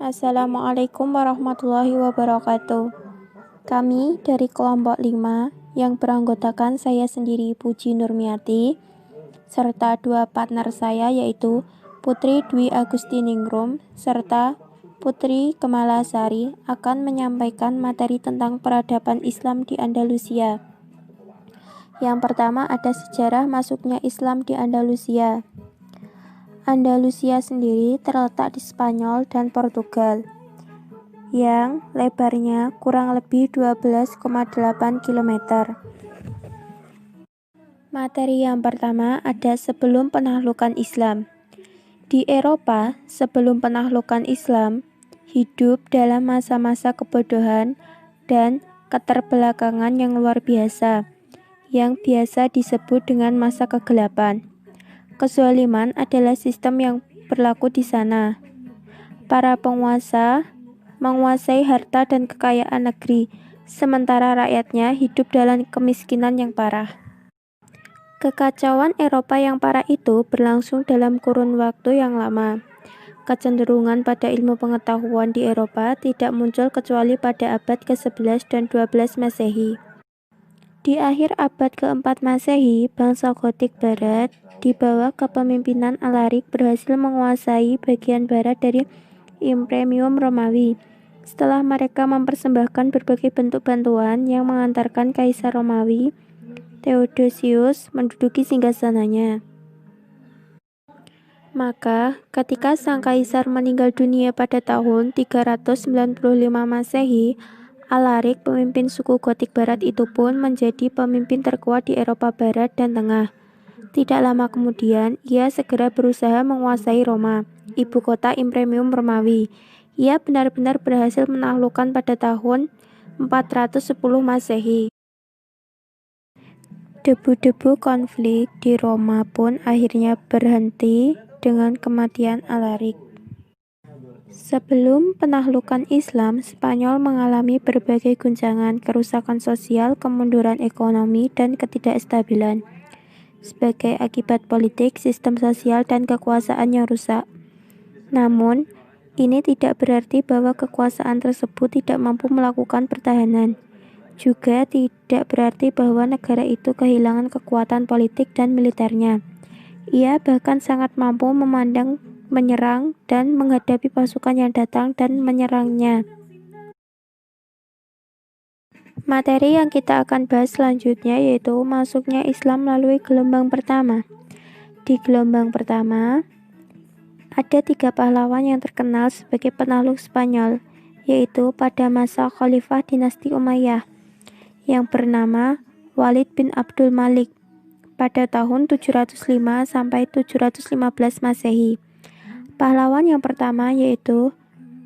Assalamualaikum warahmatullahi wabarakatuh. Kami dari kelompok 5 yang beranggotakan saya sendiri Puji Nurmiati serta dua partner saya yaitu Putri Dwi Agustiningrum serta Putri Kemalasari akan menyampaikan materi tentang peradaban Islam di Andalusia. Yang pertama ada sejarah masuknya Islam di Andalusia. Andalusia sendiri terletak di Spanyol dan Portugal, yang lebarnya kurang lebih 12,8 km. Materi yang pertama ada sebelum penaklukan Islam. Di Eropa, sebelum penaklukan Islam, hidup dalam masa-masa kebodohan dan keterbelakangan yang luar biasa, yang biasa disebut dengan masa kegelapan. Kezaliman adalah sistem yang berlaku di sana. Para penguasa menguasai harta dan kekayaan negeri, sementara rakyatnya hidup dalam kemiskinan yang parah. Kekacauan Eropa yang parah itu berlangsung dalam kurun waktu yang lama. Kecenderungan pada ilmu pengetahuan di Eropa tidak muncul kecuali pada abad ke-11 dan 12 Masehi. Di akhir abad ke-4 Masehi, bangsa Gotik Barat di bawah kepemimpinan Alaric berhasil menguasai bagian barat dari Imperium Romawi. Setelah mereka mempersembahkan berbagai bentuk bantuan yang mengantarkan Kaisar Romawi, Theodosius, menduduki singgasananya. Maka, ketika sang kaisar meninggal dunia pada tahun 395 Masehi, Alaric, pemimpin suku Gotik Barat itu pun menjadi pemimpin terkuat di Eropa Barat dan Tengah. Tidak lama kemudian, ia segera berusaha menguasai Roma, ibu kota Imperium Romawi. Ia benar-benar berhasil menaklukkan pada tahun 410 Masehi. Debu-debu konflik di Roma pun akhirnya berhenti dengan kematian Alaric. Sebelum penaklukan Islam, Spanyol mengalami berbagai guncangan, kerusakan sosial, kemunduran ekonomi, dan ketidakstabilan. Sebagai akibat politik, sistem sosial, dan kekuasaan yang rusak. Namun, ini tidak berarti bahwa kekuasaan tersebut tidak mampu melakukan pertahanan. Juga tidak berarti bahwa negara itu kehilangan kekuatan politik dan militernya. Ia bahkan sangat mampu memandang, menyerang, dan menghadapi pasukan yang datang dan menyerangnya. Materi yang kita akan bahas selanjutnya yaitu masuknya Islam melalui gelombang pertama. Di gelombang pertama, ada 3 pahlawan yang terkenal sebagai penakluk Spanyol, yaitu pada masa Khalifah dinasti Umayyah, yang bernama Walid bin Abdul Malik pada tahun 705 sampai 715 Masehi. Pahlawan yang pertama yaitu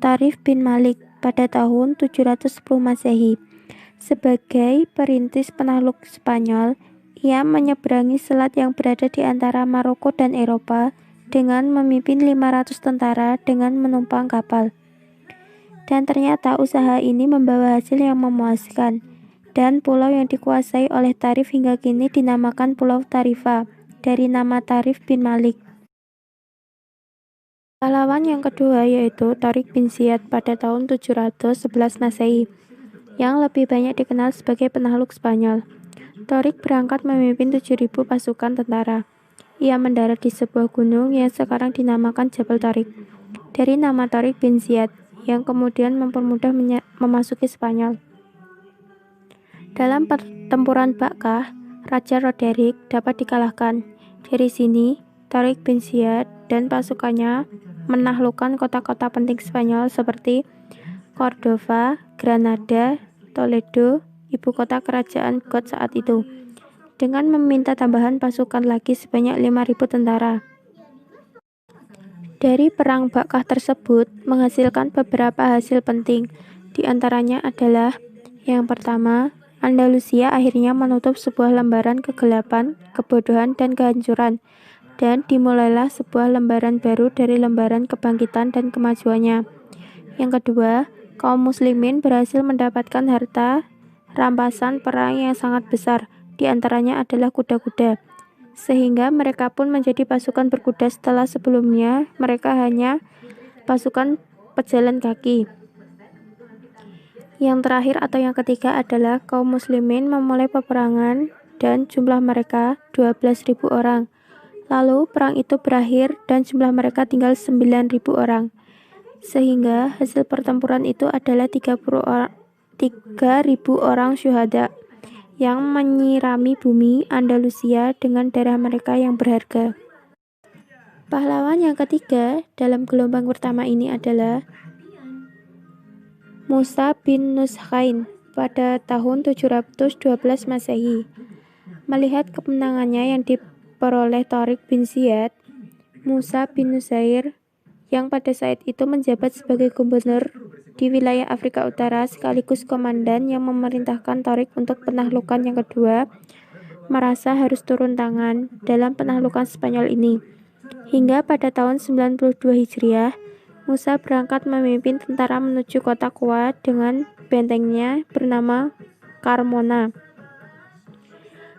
Tarif bin Malik pada tahun 710 Masehi. Sebagai perintis penakluk Spanyol, ia menyeberangi selat yang berada di antara Maroko dan Eropa dengan memimpin 500 tentara dengan menumpang kapal. Dan ternyata usaha ini membawa hasil yang memuaskan, dan pulau yang dikuasai oleh Tarif hingga kini dinamakan Pulau Tarifa, dari nama Tarif bin Malik. Pahlawan yang kedua yaitu Tariq bin Ziyad pada tahun 711 Masehi, yang lebih banyak dikenal sebagai penakluk Spanyol. Tariq berangkat memimpin 7.000 pasukan tentara. Ia mendarat di sebuah gunung yang sekarang dinamakan Jabal Tariq, dari nama Tariq bin Ziyad, yang kemudian mempermudah memasuki Spanyol. Dalam pertempuran Bakkah, Raja Roderick dapat dikalahkan. Dari sini, Tariq bin Ziyad dan pasukannya menaklukkan kota-kota penting Spanyol seperti Cordova, Granada, Toledo, ibu kota kerajaan God saat itu, dengan meminta tambahan pasukan lagi sebanyak 5.000 tentara. Dari perang Bakkah tersebut menghasilkan beberapa hasil penting. Di antaranya adalah yang pertama, Andalusia akhirnya menutup sebuah lembaran kegelapan, kebodohan, dan kehancuran, dan dimulailah sebuah lembaran baru dari lembaran kebangkitan dan kemajuannya. Yang kedua, kaum muslimin berhasil mendapatkan harta rampasan perang yang sangat besar, di antaranya adalah kuda-kuda, sehingga mereka pun menjadi pasukan berkuda setelah sebelumnya mereka hanya pasukan pejalan kaki. Yang terakhir atau yang ketiga adalah kaum muslimin memulai peperangan dan jumlah mereka 12.000 orang. Lalu perang itu berakhir dan jumlah mereka tinggal 9.000 orang. Sehingga hasil pertempuran itu adalah 3.000 orang syuhada yang menyirami bumi Andalusia dengan darah mereka yang berharga. Pahlawan yang ketiga dalam gelombang pertama ini adalah Musa bin Nushain pada tahun 712 Masehi. Melihat kemenangannya yang diperoleh Tariq bin Ziyad, Musa bin Nusair yang pada saat itu menjabat sebagai gubernur di wilayah Afrika Utara sekaligus komandan yang memerintahkan Tariq untuk penaklukan yang kedua, merasa harus turun tangan dalam penaklukan Spanyol ini. Hingga pada tahun 92 Hijriah, Musa berangkat memimpin tentara menuju kota kuat dengan bentengnya bernama Carmona.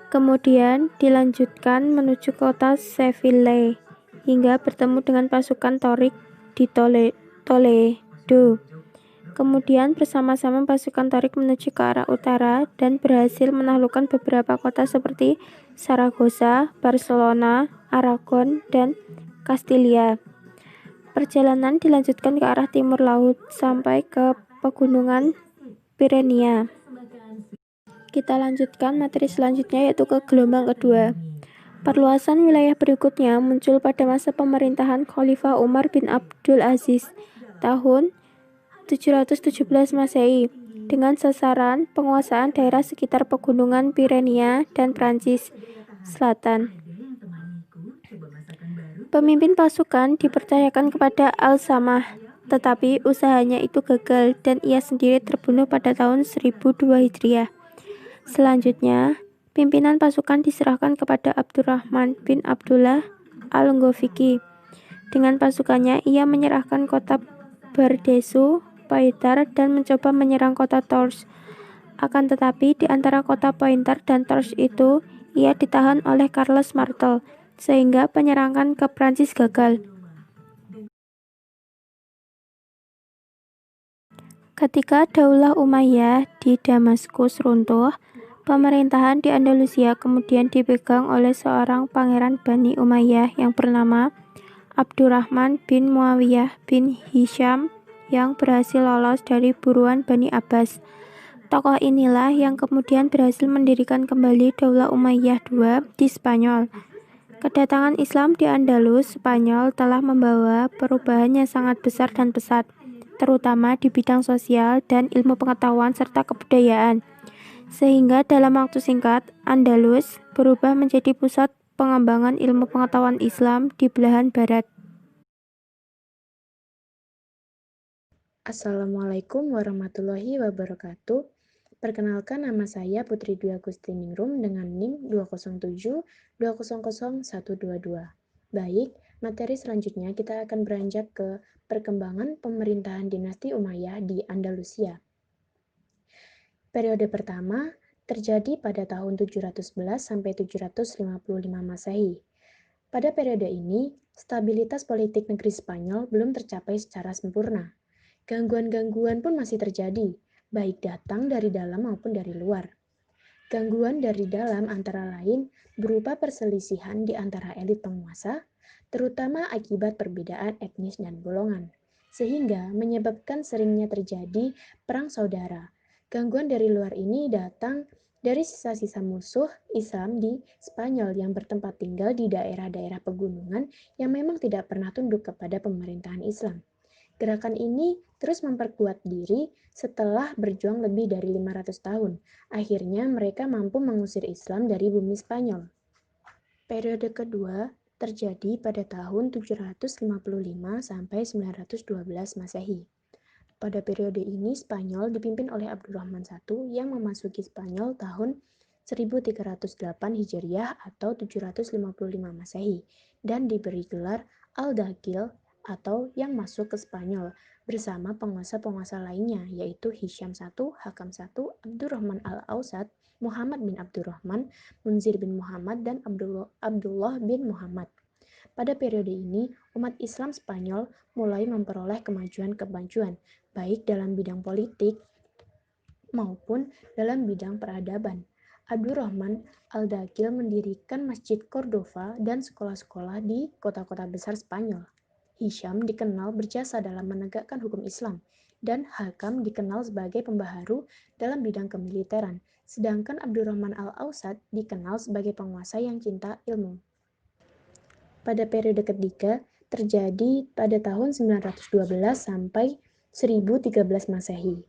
Kemudian dilanjutkan menuju kota Seville hingga bertemu dengan pasukan Tariq di Toledo. Kemudian bersama-sama pasukan Tariq menuju ke arah utara dan berhasil menaklukkan beberapa kota seperti Saragossa, Barcelona, Aragon, dan Castilla. Perjalanan dilanjutkan ke arah timur laut sampai ke pegunungan Pyrenea. Kita lanjutkan materi selanjutnya yaitu ke gelombang kedua. Perluasan wilayah berikutnya muncul pada masa pemerintahan Khalifah Umar bin Abdul Aziz tahun 717 Masehi dengan sasaran penguasaan daerah sekitar pegunungan Pyrenea dan Prancis Selatan. Pemimpin pasukan dipercayakan kepada Al-Samah, tetapi usahanya itu gagal dan ia sendiri terbunuh pada tahun 1002 Hijriah. Selanjutnya, pimpinan pasukan diserahkan kepada Abdurrahman bin Abdullah Al-Ghafiqi. Dengan pasukannya, ia menyerahkan kota Bardesu, Poitiers, dan mencoba menyerang kota Tours. Akan tetapi, di antara kota Poitiers dan Tours itu, ia ditahan oleh Charles Martel, sehingga penyerangan ke Prancis gagal. Ketika Daulah Umayyah di Damaskus runtuh, pemerintahan di Andalusia kemudian dipegang oleh seorang pangeran Bani Umayyah yang bernama Abdurrahman bin Muawiyah bin Hisham yang berhasil lolos dari buruan Bani Abbas. Tokoh inilah yang kemudian berhasil mendirikan kembali Daulah Umayyah II di Spanyol. Kedatangan Islam di Andalus, Spanyol telah membawa perubahan yang sangat besar dan pesat, terutama di bidang sosial dan ilmu pengetahuan serta kebudayaan. Sehingga dalam waktu singkat, Andalus berubah menjadi pusat pengembangan ilmu pengetahuan Islam di belahan barat. Assalamualaikum warahmatullahi wabarakatuh. Perkenalkan, nama saya Putri Dwi Agustiningrum dengan NIM 207200122. Baik, materi selanjutnya kita akan beranjak ke perkembangan pemerintahan dinasti Umayyah di Andalusia. Periode pertama terjadi pada tahun 711 sampai 755 Masehi. Pada periode ini, stabilitas politik negeri Spanyol belum tercapai secara sempurna. Gangguan-gangguan pun masih terjadi, baik datang dari dalam maupun dari luar. Gangguan dari dalam antara lain berupa perselisihan di antara elit penguasa, terutama akibat perbedaan etnis dan golongan, sehingga menyebabkan seringnya terjadi perang saudara. Gangguan dari luar ini datang dari sisa-sisa musuh Islam di Spanyol yang bertempat tinggal di daerah-daerah pegunungan yang memang tidak pernah tunduk kepada pemerintahan Islam. Gerakan ini terus memperkuat diri setelah berjuang lebih dari 500 tahun. Akhirnya mereka mampu mengusir Islam dari bumi Spanyol. Periode kedua terjadi pada tahun 755 sampai 912 Masehi. Pada periode ini Spanyol dipimpin oleh Abdurrahman I yang memasuki Spanyol tahun 1308 Hijriah atau 755 Masehi dan diberi gelar Al-Dakhil atau yang masuk ke Spanyol bersama penguasa-penguasa lainnya yaitu Hisham I, Hakam I, Abdurrahman Al-Ausad, Muhammad bin Abdurrahman, Munzir bin Muhammad, dan Abdullah bin Muhammad. Pada periode ini, umat Islam Spanyol mulai memperoleh kemajuan-kemajuan, baik dalam bidang politik maupun dalam bidang peradaban. Abdurrahman Al-Dakhil mendirikan Masjid Cordova dan sekolah-sekolah di kota-kota besar Spanyol. Hisham dikenal berjasa dalam menegakkan hukum Islam, dan Hakam dikenal sebagai pembaharu dalam bidang kemiliteran, sedangkan Abdurrahman Al-Ausad dikenal sebagai penguasa yang cinta ilmu. Pada periode ketiga, terjadi pada tahun 912 sampai 1013 Masehi.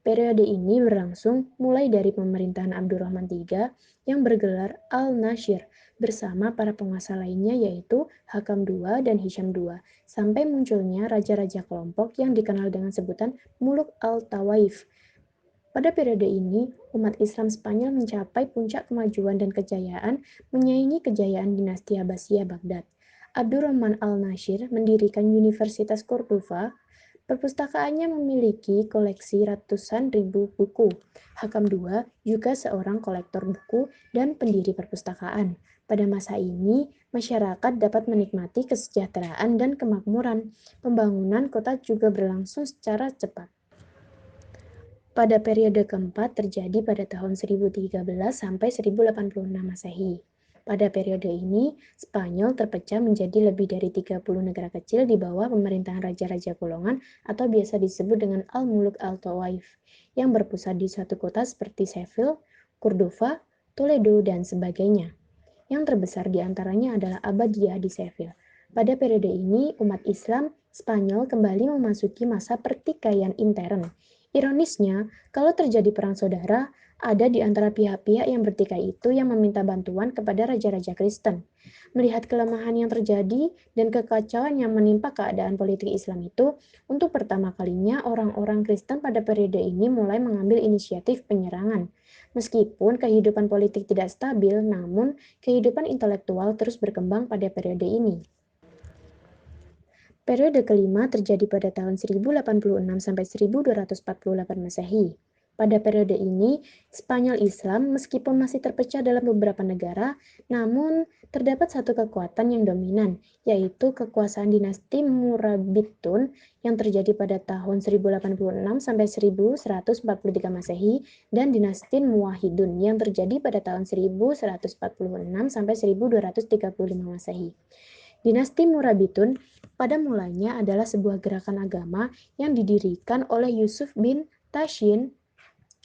Periode ini berlangsung mulai dari pemerintahan Abdurrahman III yang bergelar Al-Nashir bersama para penguasa lainnya yaitu Hakam II dan Hisham II, sampai munculnya raja-raja kelompok yang dikenal dengan sebutan Muluk Al-Tawaif. Pada periode ini, umat Islam Spanyol mencapai puncak kemajuan dan kejayaan menyaingi kejayaan dinasti Abbasiyah Baghdad. Abdurrahman Al-Nashir mendirikan Universitas Cordova. Perpustakaannya memiliki koleksi ratusan ribu buku. Hakam II juga seorang kolektor buku dan pendiri perpustakaan. Pada masa ini, masyarakat dapat menikmati kesejahteraan dan kemakmuran. Pembangunan kota juga berlangsung secara cepat. Pada periode keempat terjadi pada tahun 1013 sampai 1086 Masehi. Pada periode ini, Spanyol terpecah menjadi lebih dari 30 negara kecil di bawah pemerintahan raja-raja golongan atau biasa disebut dengan Al-Muluk Al-Tawaif, yang berpusat di suatu kota seperti Seville, Cordova, Toledo, dan sebagainya. Yang terbesar di antaranya adalah Abbadiyah di Seville. Pada periode ini, umat Islam Spanyol kembali memasuki masa pertikaian intern. Ironisnya, kalau terjadi perang saudara, ada di antara pihak-pihak yang bertikai itu yang meminta bantuan kepada raja-raja Kristen. Melihat kelemahan yang terjadi dan kekacauan yang menimpa keadaan politik Islam itu, untuk pertama kalinya orang-orang Kristen pada periode ini mulai mengambil inisiatif penyerangan. Meskipun kehidupan politik tidak stabil, namun kehidupan intelektual terus berkembang pada periode ini. Periode kelima terjadi pada tahun 1086 sampai 1248 Masehi. Pada periode ini, Spanyol Islam meskipun masih terpecah dalam beberapa negara, namun terdapat satu kekuatan yang dominan, yaitu kekuasaan dinasti Murabitun yang terjadi pada tahun 1086 sampai 1143 Masehi dan dinasti Muwahhidun yang terjadi pada tahun 1146 sampai 1235 Masehi. Dinasti Murabitun pada mulanya adalah sebuah gerakan agama yang didirikan oleh Yusuf bin Tashin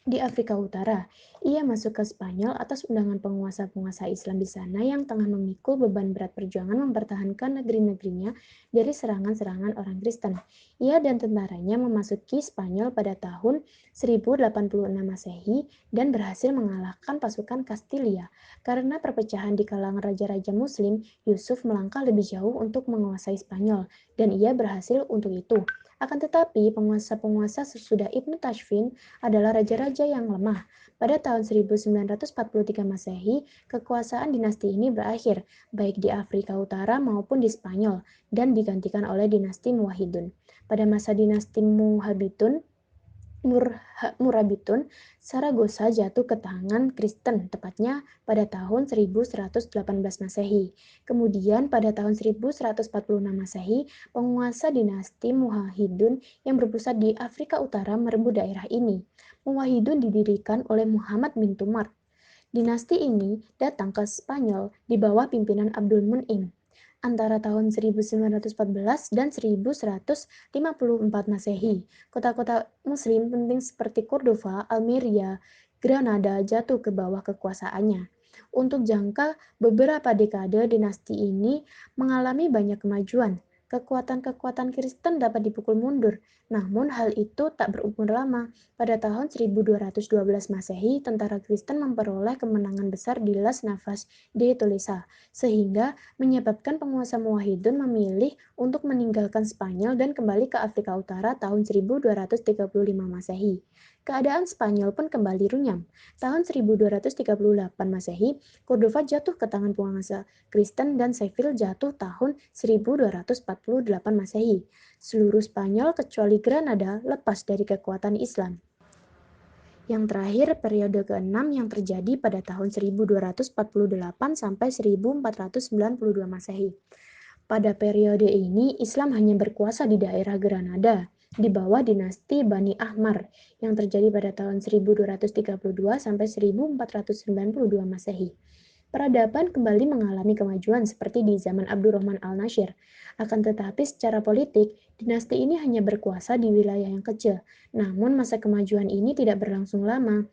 di Afrika Utara. Ia masuk ke Spanyol atas undangan penguasa-penguasa Islam di sana yang tengah memikul beban berat perjuangan mempertahankan negeri-negerinya dari serangan-serangan orang Kristen. Ia dan tentaranya memasuki Spanyol pada tahun 1086 Masehi dan berhasil mengalahkan pasukan Kastilia. Karena perpecahan di kalangan raja-raja Muslim, Yusuf melangkah lebih jauh untuk menguasai Spanyol, dan ia berhasil untuk itu. Akan tetapi, penguasa-penguasa sesudah Ibnu Tashfin adalah raja-raja yang lemah. Pada tahun 1943 Masehi, kekuasaan dinasti ini berakhir, baik di Afrika Utara maupun di Spanyol, dan digantikan oleh dinasti Muwahhidun. Pada masa dinasti Murabitun, Saragossa jatuh ke tangan Kristen, tepatnya pada tahun 1118 Masehi. Kemudian pada tahun 1146 Masehi, penguasa dinasti Muwahhidun yang berpusat di Afrika Utara merebut daerah ini. Muwahhidun didirikan oleh Muhammad bin Tumar. Dinasti ini datang ke Spanyol di bawah pimpinan Abdul Mun'im antara tahun 1914 dan 1154 Masehi. Kota-kota muslim penting seperti Cordova, Almeria, Granada jatuh ke bawah kekuasaannya. Untuk jangka beberapa dekade, dinasti ini mengalami banyak kemajuan. Kekuatan-kekuatan Kristen dapat dipukul mundur, namun hal itu tak berumur lama. Pada tahun 1212 Masehi, tentara Kristen memperoleh kemenangan besar di Las Navas de Tolosa, sehingga menyebabkan penguasa Muwahhidun memilih untuk meninggalkan Spanyol dan kembali ke Afrika Utara tahun 1235 Masehi. Keadaan Spanyol pun kembali runyam. Tahun 1238 Masehi, Cordova jatuh ke tangan penguasa Kristen dan Seville jatuh tahun 1248 Masehi. Seluruh Spanyol kecuali Granada lepas dari kekuatan Islam. Yang terakhir, periode ke-6 yang terjadi pada tahun 1248 sampai 1492 Masehi. Pada periode ini, Islam hanya berkuasa di daerah Granada, di bawah dinasti Bani Ahmar, yang terjadi pada tahun 1232 sampai 1492 Masehi. Peradaban kembali mengalami kemajuan seperti di zaman Abdurrahman al-Nasir. Akan tetapi secara politik, dinasti ini hanya berkuasa di wilayah yang kecil. Namun masa kemajuan ini tidak berlangsung lama.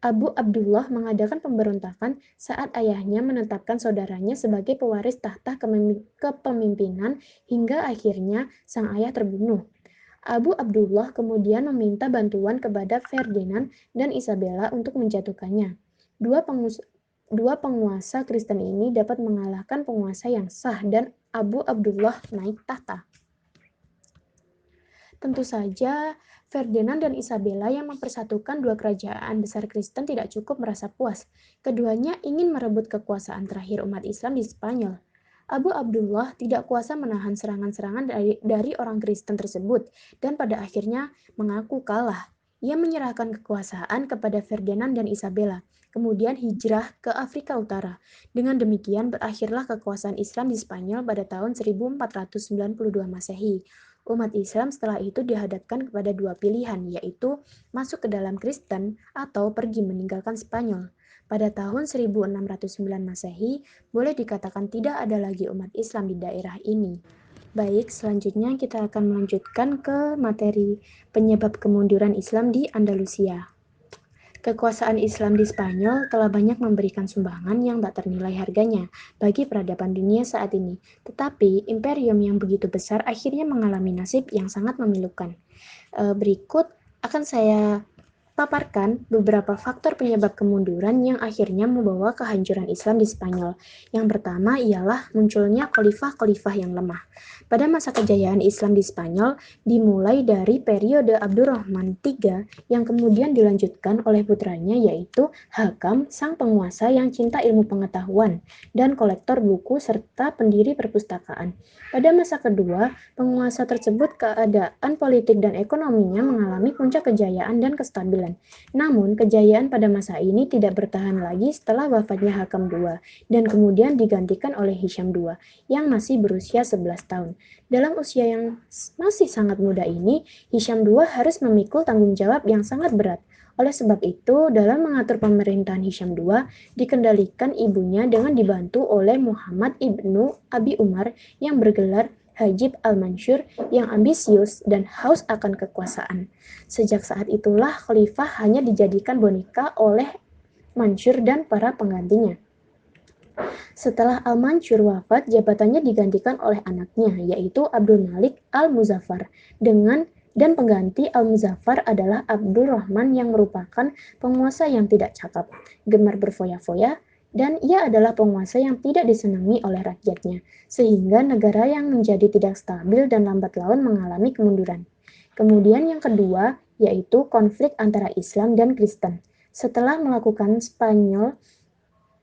Abu Abdullah mengadakan pemberontakan saat ayahnya menetapkan saudaranya sebagai pewaris tahta kepemimpinan hingga akhirnya sang ayah terbunuh. Abu Abdullah kemudian meminta bantuan kepada Ferdinand dan Isabella untuk menjatuhkannya. Dua penguasa Kristen ini dapat mengalahkan penguasa yang sah dan Abu Abdullah naik tahta. Tentu saja, Ferdinand dan Isabella yang mempersatukan dua kerajaan besar Kristen tidak cukup merasa puas. Keduanya ingin merebut kekuasaan terakhir umat Islam di Spanyol. Abu Abdullah tidak kuasa menahan serangan-serangan dari orang Kristen tersebut dan pada akhirnya mengaku kalah. Ia menyerahkan kekuasaan kepada Ferdinand dan Isabella, kemudian hijrah ke Afrika Utara. Dengan demikian berakhirlah kekuasaan Islam di Spanyol pada tahun 1492 Masehi. Umat Islam setelah itu dihadapkan kepada dua pilihan, yaitu masuk ke dalam Kristen atau pergi meninggalkan Spanyol. Pada tahun 1609 Masehi, boleh dikatakan tidak ada lagi umat Islam di daerah ini. Baik, selanjutnya kita akan melanjutkan ke materi penyebab kemunduran Islam di Andalusia. Kekuasaan Islam di Spanyol telah banyak memberikan sumbangan yang tak ternilai harganya bagi peradaban dunia saat ini. Tetapi, imperium yang begitu besar akhirnya mengalami nasib yang sangat memilukan. Berikut akan saya paparkan beberapa faktor penyebab kemunduran yang akhirnya membawa kehancuran Islam di Spanyol. Yang pertama ialah munculnya khalifah-khalifah yang lemah. Pada masa kejayaan Islam di Spanyol dimulai dari periode Abdurrahman III yang kemudian dilanjutkan oleh putranya yaitu Hakam, sang penguasa yang cinta ilmu pengetahuan dan kolektor buku serta pendiri perpustakaan. Pada masa kedua, penguasa tersebut keadaan politik dan ekonominya mengalami puncak kejayaan dan kestabilan. Namun, kejayaan pada masa ini tidak bertahan lagi setelah wafatnya Hakam II dan kemudian digantikan oleh Hisham II yang masih berusia 11 tahun. Dalam usia yang masih sangat muda ini, Hisham II harus memikul tanggung jawab yang sangat berat. Oleh sebab itu, dalam mengatur pemerintahan Hisham II, dikendalikan ibunya dengan dibantu oleh Muhammad ibnu Abi Umar yang bergelar Hajib al-Mansur yang ambisius dan haus akan kekuasaan. Sejak saat itulah khalifah hanya dijadikan boneka oleh Mansur dan para penggantinya. Setelah al-Mansur wafat, jabatannya digantikan oleh anaknya, yaitu Abdul Malik al-Muzaffar, dan pengganti al-Muzaffar adalah Abdul Rahman yang merupakan penguasa yang tidak cakap, gemar berfoya-foya, dan ia adalah penguasa yang tidak disenangi oleh rakyatnya, sehingga negara yang menjadi tidak stabil dan lambat laun mengalami kemunduran. Kemudian yang kedua, yaitu konflik antara Islam dan Kristen. Setelah melakukan Spanyol,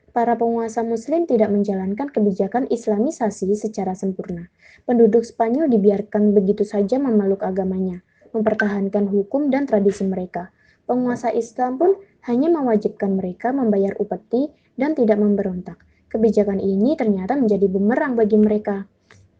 para penguasa Muslim tidak menjalankan kebijakan Islamisasi secara sempurna. Penduduk Spanyol dibiarkan begitu saja memeluk agamanya, mempertahankan hukum dan tradisi mereka. Penguasa Islam pun hanya mewajibkan mereka membayar upeti dan tidak memberontak. Kebijakan ini ternyata menjadi bumerang bagi mereka.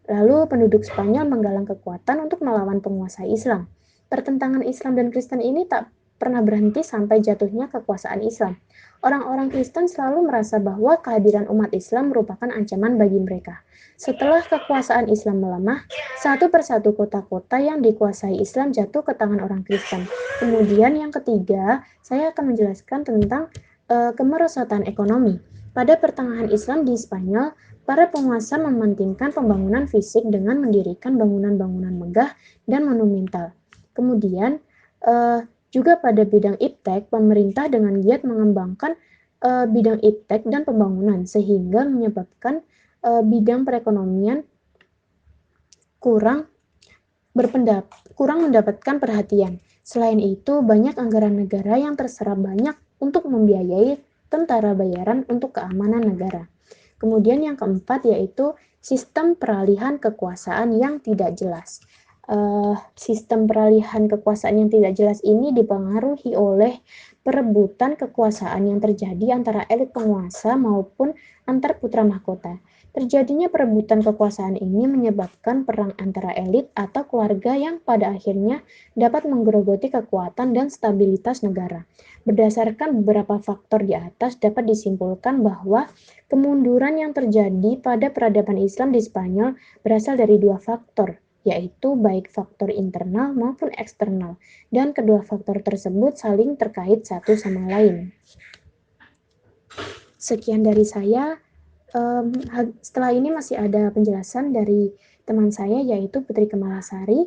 Lalu penduduk Spanyol menggalang kekuatan untuk melawan penguasa Islam. Pertentangan Islam dan Kristen ini tak pernah berhenti sampai jatuhnya kekuasaan Islam. Orang-orang Kristen selalu merasa bahwa kehadiran umat Islam merupakan ancaman bagi mereka. Setelah kekuasaan Islam melemah, satu persatu kota-kota yang dikuasai Islam jatuh ke tangan orang Kristen. Kemudian yang ketiga, saya akan menjelaskan tentang kemerosotan ekonomi. Pada pertengahan Islam di Spanyol, para penguasa mementingkan pembangunan fisik dengan mendirikan bangunan-bangunan megah dan monumental. Kemudian, juga pada bidang iptek, pemerintah dengan giat mengembangkan bidang iptek dan pembangunan, sehingga menyebabkan bidang perekonomian kurang mendapatkan perhatian. Selain itu, banyak anggaran negara yang terserap banyak untuk membiayai tentara bayaran untuk keamanan negara. Kemudian yang keempat yaitu sistem peralihan kekuasaan yang tidak jelas. Sistem peralihan kekuasaan yang tidak jelas ini dipengaruhi oleh perebutan kekuasaan yang terjadi antara elit penguasa maupun antar putra mahkota. Terjadinya perebutan kekuasaan ini menyebabkan perang antara elit atau keluarga yang pada akhirnya dapat menggerogoti kekuatan dan stabilitas negara. Berdasarkan beberapa faktor di atas, dapat disimpulkan bahwa kemunduran yang terjadi pada peradaban Islam di Spanyol berasal dari dua faktor, yaitu baik faktor internal maupun eksternal, dan kedua faktor tersebut saling terkait satu sama lain. Sekian dari saya. Setelah ini masih ada penjelasan dari teman saya yaitu Putri Kemalasari.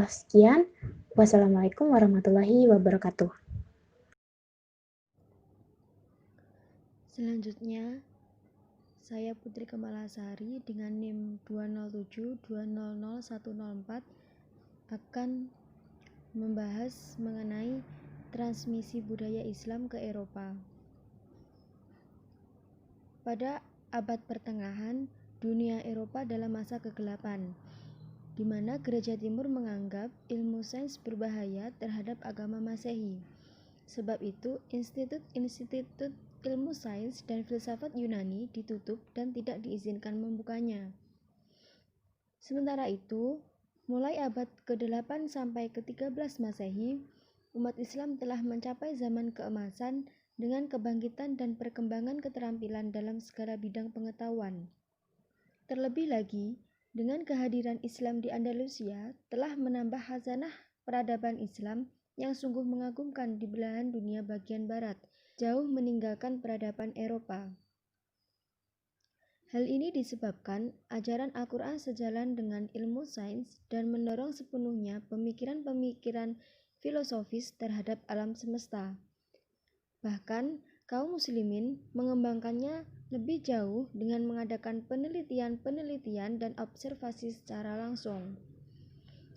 Sekian. Wassalamualaikum warahmatullahi wabarakatuh. Selanjutnya, saya Putri Kemalasari dengan NIM 207200104 akan membahas mengenai transmisi budaya Islam ke Eropa. Pada abad pertengahan, dunia Eropa dalam masa kegelapan, di mana Gereja Timur menganggap ilmu sains berbahaya terhadap agama Masehi. Sebab itu, institut-institut ilmu sains dan filsafat Yunani ditutup dan tidak diizinkan membukanya. Sementara itu, mulai abad ke-8 sampai ke-13 Masehi, umat Islam telah mencapai zaman keemasan dengan kebangkitan dan perkembangan keterampilan dalam segala bidang pengetahuan. Terlebih lagi, dengan kehadiran Islam di Andalusia telah menambah khazanah peradaban Islam yang sungguh mengagumkan di belahan dunia bagian barat, jauh meninggalkan peradaban Eropa. Hal ini disebabkan ajaran Al-Quran sejalan dengan ilmu sains dan mendorong sepenuhnya pemikiran-pemikiran filosofis terhadap alam semesta. Bahkan, kaum muslimin mengembangkannya lebih jauh dengan mengadakan penelitian-penelitian dan observasi secara langsung.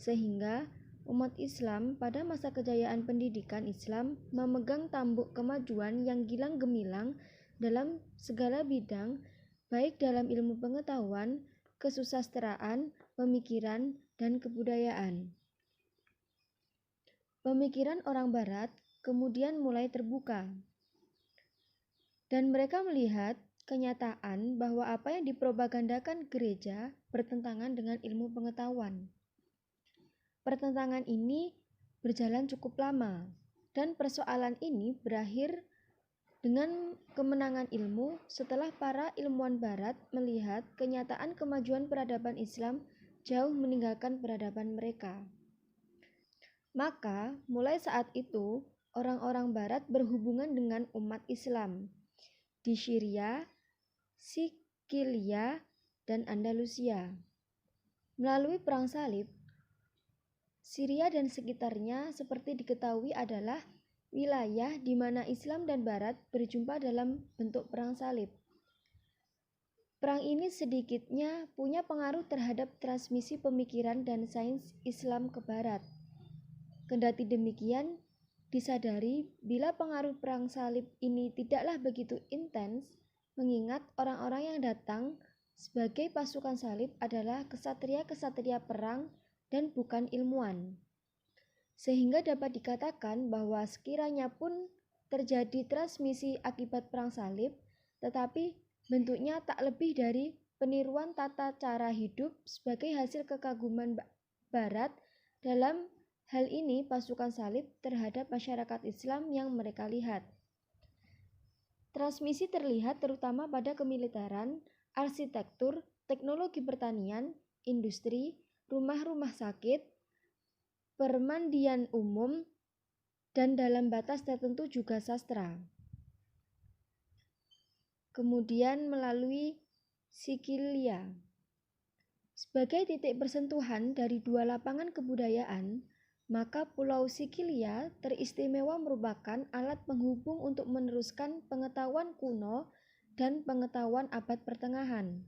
Sehingga umat Islam pada masa kejayaan pendidikan Islam memegang tampuk kemajuan yang gilang gemilang dalam segala bidang, baik dalam ilmu pengetahuan, kesusastraan, pemikiran, dan kebudayaan. Pemikiran orang Barat kemudian mulai terbuka, dan mereka melihat kenyataan bahwa apa yang dipropagandakan gereja bertentangan dengan ilmu pengetahuan. Pertentangan ini berjalan cukup lama, dan persoalan ini berakhir dengan kemenangan ilmu setelah para ilmuwan Barat melihat kenyataan kemajuan peradaban Islam jauh meninggalkan peradaban mereka. Maka, mulai saat itu, orang-orang Barat berhubungan dengan umat Islam di Syria, Sicilia, dan Andalusia. Melalui perang salib, Syria dan sekitarnya seperti diketahui adalah wilayah di mana Islam dan Barat berjumpa dalam bentuk perang salib. Perang ini sedikitnya punya pengaruh terhadap transmisi pemikiran dan sains Islam ke Barat. Kendati demikian, disadari bila pengaruh perang salib ini tidaklah begitu intens, mengingat orang-orang yang datang sebagai pasukan salib adalah kesatria-kesatria perang dan bukan ilmuwan. Sehingga dapat dikatakan bahwa sekiranya pun terjadi transmisi akibat perang salib, tetapi bentuknya tak lebih dari peniruan tata cara hidup sebagai hasil kekaguman Barat dalam hal ini pasukan salib terhadap masyarakat Islam yang mereka lihat. Transmisi terlihat terutama pada kemiliteran, arsitektur, teknologi pertanian, industri, rumah-rumah sakit, permandian umum, dan dalam batas tertentu juga sastra. Kemudian melalui Sicilia. Sebagai titik persentuhan dari dua lapangan kebudayaan, maka Pulau Sicilia teristimewa merupakan alat penghubung untuk meneruskan pengetahuan kuno dan pengetahuan abad pertengahan.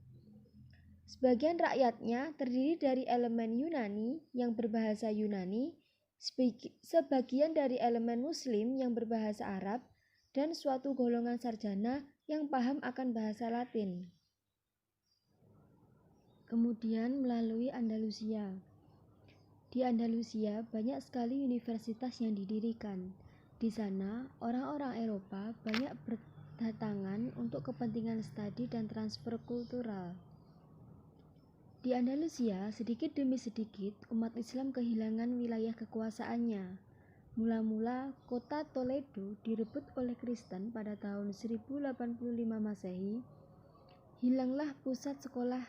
Sebagian rakyatnya terdiri dari elemen Yunani yang berbahasa Yunani, sebagian dari elemen Muslim yang berbahasa Arab, dan suatu golongan sarjana yang paham akan bahasa Latin. Kemudian melalui Andalusia. Di Andalusia banyak sekali universitas yang didirikan. Di sana orang-orang Eropa banyak berdatangan untuk kepentingan studi dan transfer kultural. Di Andalusia, sedikit demi sedikit, umat Islam kehilangan wilayah kekuasaannya. Mula-mula, kota Toledo direbut oleh Kristen pada tahun 1085 Masehi. Hilanglah pusat sekolah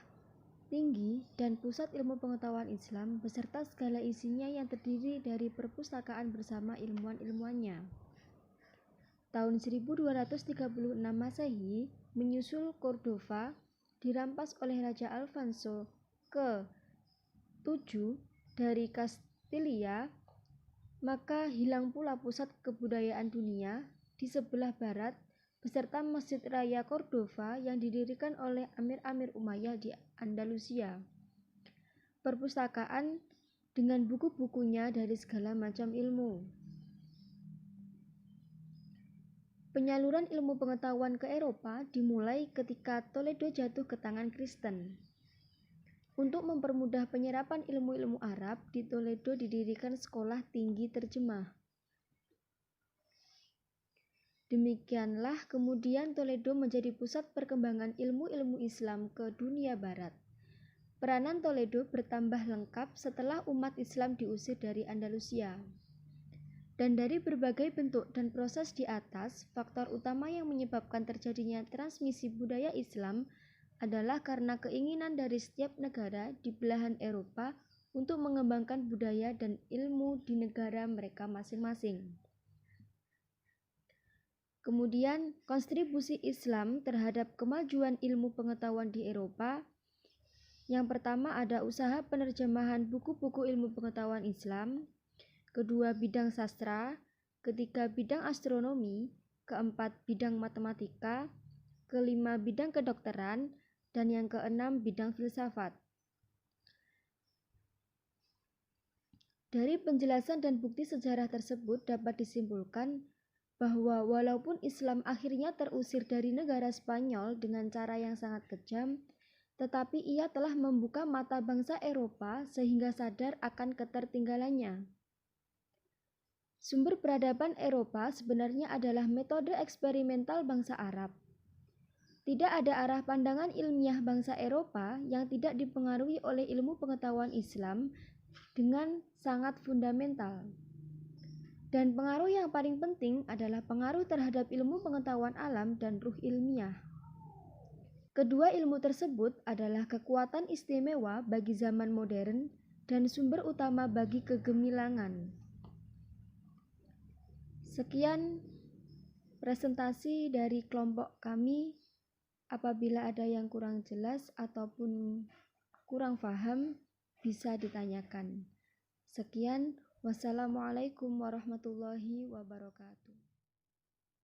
tinggi dan pusat ilmu pengetahuan Islam beserta segala isinya yang terdiri dari perpustakaan bersama ilmuwan-ilmuwannya. Tahun 1236 Masehi, menyusul Cordova dirampas oleh Raja Alfonso ke-7 dari Kastilia, maka hilang pula pusat kebudayaan dunia di sebelah barat beserta Masjid Raya Cordova yang didirikan oleh Amir-Amir Umayyah di Andalusia. Perpustakaan dengan buku-bukunya dari segala macam ilmu. Penyaluran ilmu pengetahuan ke Eropa dimulai ketika Toledo jatuh ke tangan Kristen. Untuk mempermudah penyerapan ilmu-ilmu Arab, di Toledo didirikan sekolah tinggi terjemah. Demikianlah kemudian Toledo menjadi pusat perkembangan ilmu-ilmu Islam ke dunia barat. Peranan Toledo bertambah lengkap setelah umat Islam diusir dari Andalusia. Dan dari berbagai bentuk dan proses di atas, faktor utama yang menyebabkan terjadinya transmisi budaya Islam adalah karena keinginan dari setiap negara di belahan Eropa untuk mengembangkan budaya dan ilmu di negara mereka masing-masing. Kemudian, kontribusi Islam terhadap kemajuan ilmu pengetahuan di Eropa. Yang pertama ada usaha penerjemahan buku-buku ilmu pengetahuan Islam, kedua bidang sastra, ketiga bidang astronomi, keempat bidang matematika, kelima bidang kedokteran, dan yang keenam bidang filsafat. Dari penjelasan dan bukti sejarah tersebut dapat disimpulkan bahwa walaupun Islam akhirnya terusir dari negara Spanyol dengan cara yang sangat kejam, tetapi ia telah membuka mata bangsa Eropa sehingga sadar akan ketertinggalannya. Sumber peradaban Eropa sebenarnya adalah metode eksperimental bangsa Arab. Tidak ada arah pandangan ilmiah bangsa Eropa yang tidak dipengaruhi oleh ilmu pengetahuan Islam dengan sangat fundamental. Dan pengaruh yang paling penting adalah pengaruh terhadap ilmu pengetahuan alam dan ruh ilmiah. Kedua ilmu tersebut adalah kekuatan istimewa bagi zaman modern dan sumber utama bagi kegemilangan. Sekian presentasi dari kelompok kami. Apabila ada yang kurang jelas ataupun kurang paham, bisa ditanyakan. Sekian, wassalamualaikum warahmatullahi wabarakatuh.